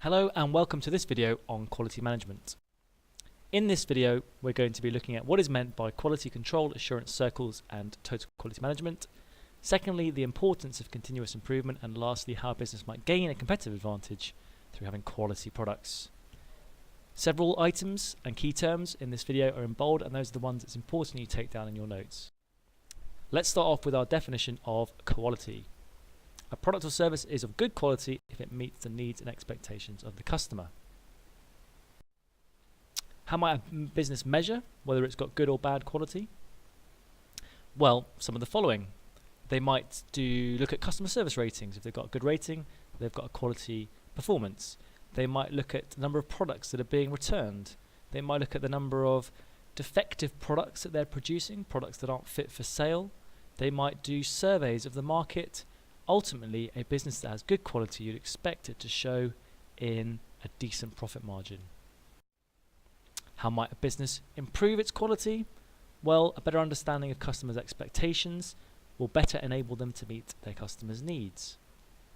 Hello and welcome to this video on quality management. In this video we're going to be looking at what is meant by quality control, assurance circles and total quality management. Secondly, the importance of continuous improvement, and lastly, how a business might gain a competitive advantage through having quality products. Several items and key terms in this video are in bold, and those are the ones it's important you take down in your notes. Let's start off with our definition of quality. A product or service is of good quality if it meets the needs and expectations of the customer. How might a business measure whether it's got good or bad quality? Well, some of the following. They might look at customer service ratings. If they've got a good rating, they've got a quality performance. They might look at the number of products that are being returned. They might look at the number of defective products that they're producing, products that aren't fit for sale. They might do surveys of the market. Ultimately, a business that has good quality, you'd expect it to show in a decent profit margin. How might a business improve its quality? Well, a better understanding of customers' expectations will better enable them to meet their customers' needs.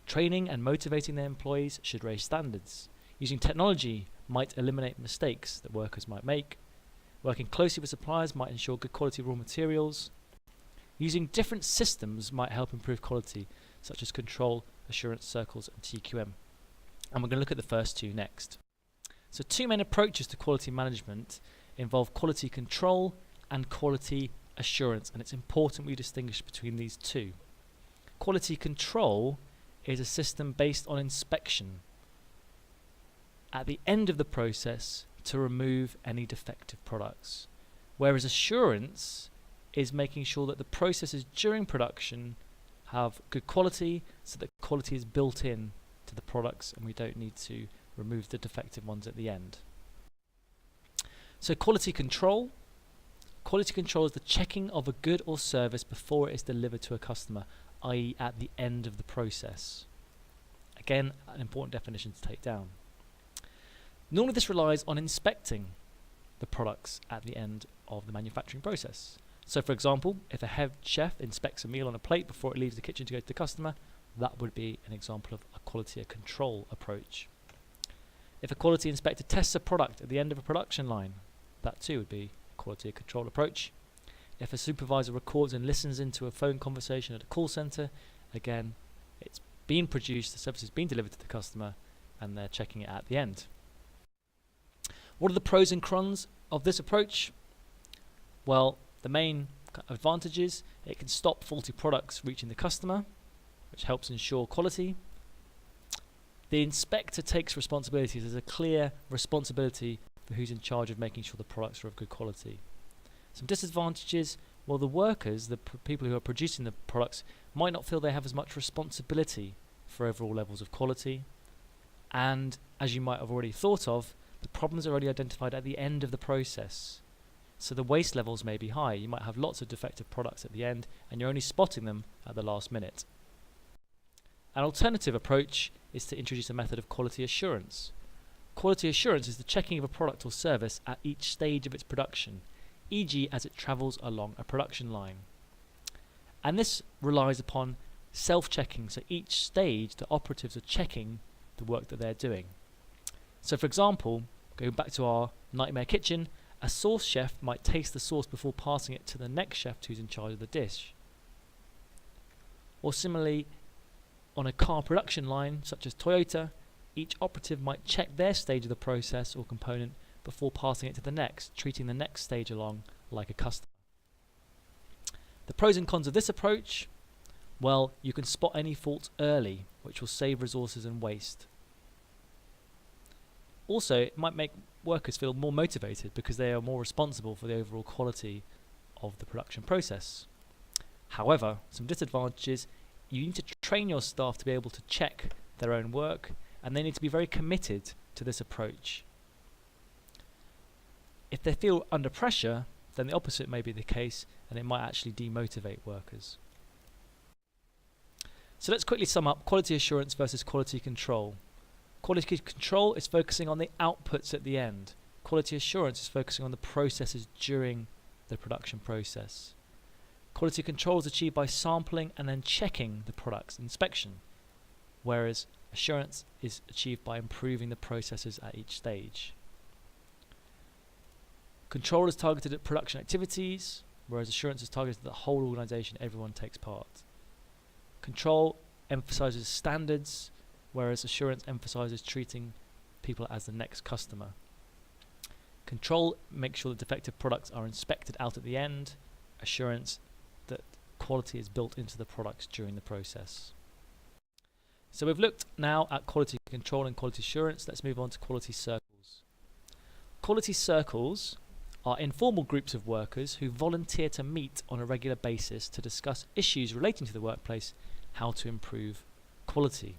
Training and motivating their employees should raise standards. Using technology might eliminate mistakes that workers might make. Working closely with suppliers might ensure good quality raw materials. Using different systems might help improve quality, such as control, assurance circles and TQM. And we're going to look at the first two next. So two main approaches to quality management involve quality control and quality assurance, and it's important we distinguish between these two. Quality control is a system based on inspection at the end of the process to remove any defective products, whereas assurance is making sure that the processes during production have good quality, so that quality is built in to the products and we don't need to remove the defective ones at the end. So quality control is the checking of a good or service before it is delivered to a customer, i.e. at the end of the process. Again, an important definition to take down. Normally this relies on inspecting the products at the end of the manufacturing process. So for example, if a head chef inspects a meal on a plate before it leaves the kitchen to go to the customer, that would be an example of a quality control approach. If a quality inspector tests a product at the end of a production line, that too would be a quality control approach. If a supervisor records and listens into a phone conversation at a call center, again, it's been produced, the service has been delivered to the customer, and they're checking it at the end. What are the pros and cons of this approach? Well, the main advantages: it can stop faulty products reaching the customer, which helps ensure quality. The inspector takes responsibility. There's a clear responsibility for who's in charge of making sure the products are of good quality. Some disadvantages: well, the workers, the people who are producing the products, might not feel they have as much responsibility for overall levels of quality. And as you might have already thought of, the problems are already identified at the end of the process. So the waste levels may be high. You might have lots of defective products at the end and you're only spotting them at the last minute. An alternative approach is to introduce a method of quality assurance. Quality assurance is the checking of a product or service at each stage of its production, e.g. as it travels along a production line. And this relies upon self-checking, so each stage the operatives are checking the work that they're doing. So for example, going back to our nightmare kitchen, a sauce chef might taste the sauce before passing it to the next chef who's in charge of the dish. Or similarly, on a car production line such as Toyota, each operative might check their stage of the process or component before passing it to the next, treating the next stage along like a customer. The pros and cons of this approach: well, you can spot any faults early, which will save resources and waste. Also, it might make workers feel more motivated because they are more responsible for the overall quality of the production process. However, some disadvantages: you need to train your staff to be able to check their own work, and they need to be very committed to this approach. If they feel under pressure, then the opposite may be the case, and it might actually demotivate workers. So let's quickly sum up quality assurance versus quality control. Quality control is focusing on the outputs at the end. Quality assurance is focusing on the processes during the production process. Quality control is achieved by sampling and then checking the product's inspection, whereas Assurance is achieved by improving the processes at each stage. Control is targeted at production activities, whereas assurance is targeted at the whole organisation, everyone takes part. Control emphasises standards, whereas assurance emphasises treating people as the next customer. Control makes sure that defective products are inspected out at the end. Assurance that quality is built into the products during the process. So we've looked now at quality control and quality assurance. Let's move on to quality circles. Quality circles are informal groups of workers who volunteer to meet on a regular basis to discuss issues relating to the workplace, how to improve quality.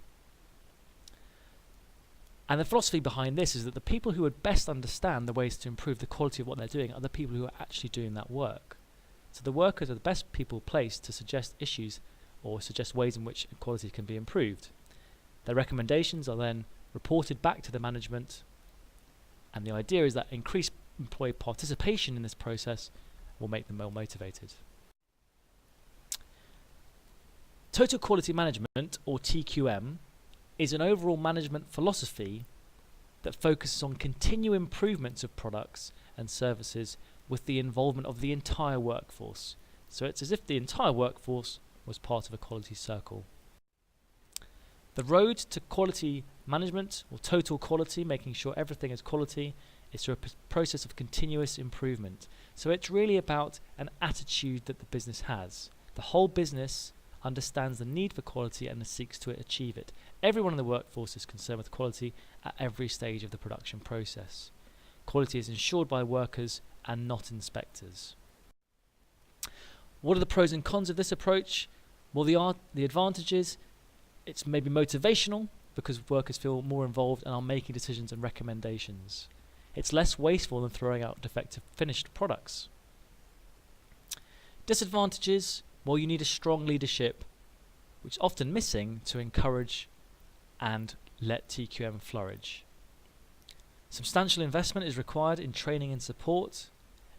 And the philosophy behind this is that the people who would best understand the ways to improve the quality of what they're doing are the people who are actually doing that work. So the workers are the best people placed to suggest issues or suggest ways in which quality can be improved. Their recommendations are then reported back to the management, and the idea is that increased employee participation in this process will make them more motivated. Total Quality Management, or TQM, is an overall management philosophy that focuses on continual improvements of products and services with the involvement of the entire workforce. So it's as if the entire workforce was part of a quality circle. The road to quality management, or total quality, making sure everything is quality, is through a process of continuous improvement. So it's really about an attitude that the business has. The whole business understands the need for quality and seeks to achieve it. Everyone in the workforce is concerned with quality at every stage of the production process. Quality is ensured by workers and not inspectors. What are the pros and cons of this approach? Well, the advantages, it's maybe motivational because workers feel more involved and are making decisions and recommendations. It's less wasteful than throwing out defective finished products. Disadvantages, well, you need a strong leadership, which is often missing, to encourage and let TQM flourish. Substantial investment is required in training and support,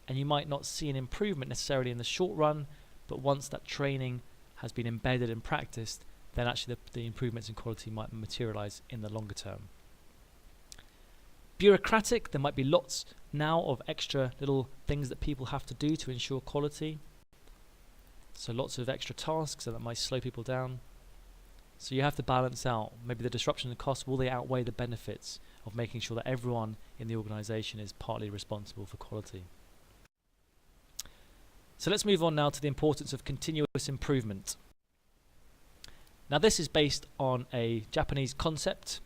and you might not see an improvement necessarily in the short run, but once that training has been embedded and practiced, then actually the improvements in quality might materialize in the longer term. Bureaucratic, there might be lots now of extra little things that people have to do to ensure quality. So lots of extra tasks, and that might slow people down. So you have to balance out maybe the disruption and cost, will they outweigh the benefits of making sure that everyone in the organization is partly responsible for quality. So let's move on now to the importance of continuous improvement. Now this is based on a Japanese concept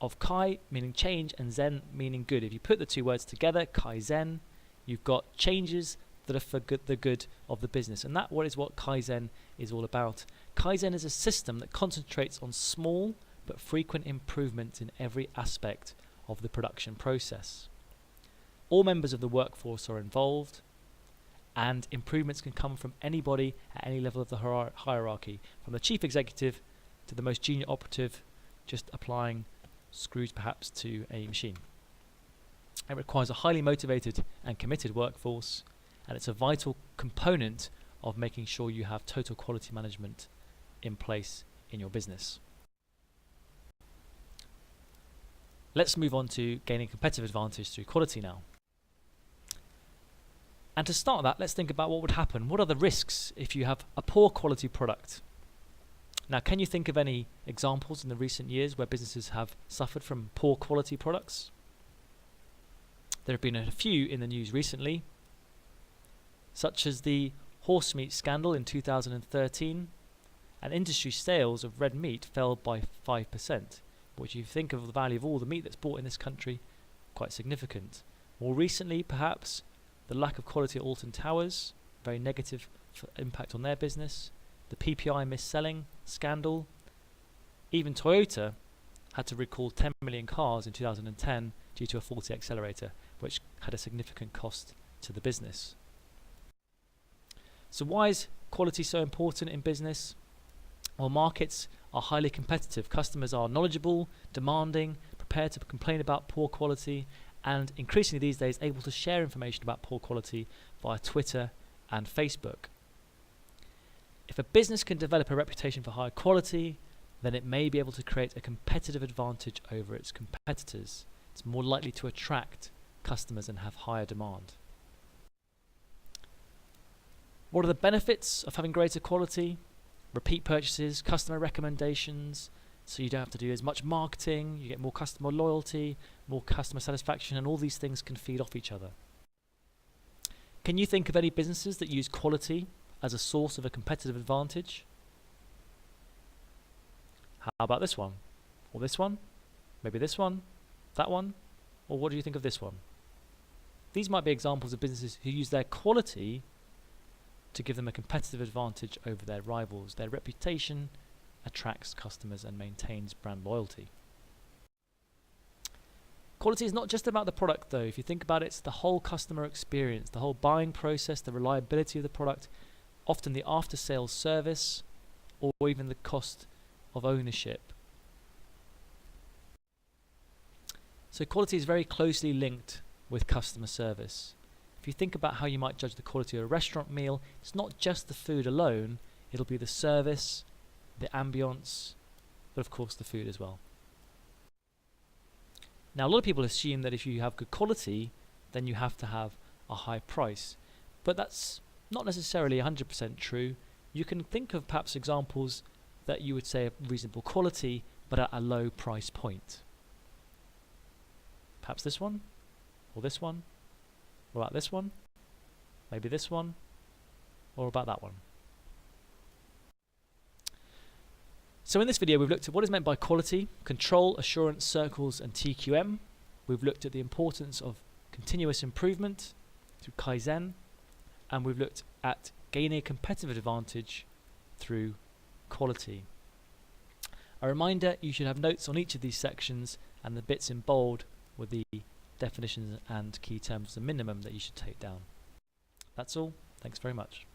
of Kai, meaning change, and Zen, meaning good. If you put the two words together, Kaizen, you've got changes that are for the good of the business. And that is what Kaizen is all about. Kaizen is a system that concentrates on small but frequent improvements in every aspect of the production process. All members of the workforce are involved, and improvements can come from anybody at any level of the hierarchy, from the chief executive to the most junior operative, just applying screws perhaps to a machine. It requires a highly motivated and committed workforce, and it's a vital component of making sure you have total quality management in place in your business. Let's move on to gaining competitive advantage through quality now. And to start that, let's think about what would happen. What are the risks if you have a poor quality product? Now, can you think of any examples in the recent years where businesses have suffered from poor quality products? There have been a few in the news recently, such as the horse meat scandal in 2013, and industry sales of red meat fell by 5%, which, if you think of the value of all the meat that's bought in this country, quite significant. More recently, perhaps, the lack of quality at Alton Towers, very negative impact on their business. The PPI mis-selling scandal. Even Toyota had to recall 10 million cars in 2010 due to a faulty accelerator, which had a significant cost to the business. So why is quality so important in business? Well, markets are highly competitive. Customers are knowledgeable, demanding, prepared to complain about poor quality, and increasingly these days able to share information about poor quality via Twitter and Facebook. If a business can develop a reputation for high quality, then it may be able to create a competitive advantage over its competitors. It's more likely to attract customers and have higher demand. What are the benefits of having greater quality? Repeat purchases, customer recommendations, so you don't have to do as much marketing, you get more customer loyalty, more customer satisfaction, and all these things can feed off each other. Can you think of any businesses that use quality as a source of a competitive advantage? How about this one? Or this one? Maybe this one? That one? Or what do you think of this one? These might be examples of businesses who use their quality to give them a competitive advantage over their rivals. Their reputation attracts customers and maintains brand loyalty. Quality is not just about the product though. If you think about it, it's the whole customer experience, the whole buying process, the reliability of the product, often the after-sales service, or even the cost of ownership. So quality is very closely linked with customer service. If you think about how you might judge the quality of a restaurant meal, it's not just the food alone, it'll be the service, the ambience, but of course the food as well. Now a lot of people assume that if you have good quality, then you have to have a high price. But that's not necessarily 100% true. You can think of perhaps examples that you would say are reasonable quality, but at a low price point. Perhaps this one, or this one. What about this one? Maybe this one, or about that one. So in this video we've looked at what is meant by quality, control, assurance, circles and TQM. We've looked at the importance of continuous improvement through Kaizen, and we've looked at gaining a competitive advantage through quality. A reminder, you should have notes on each of these sections, and the bits in bold with the definitions and key terms, the minimum that you should take down. That's all. Thanks very much.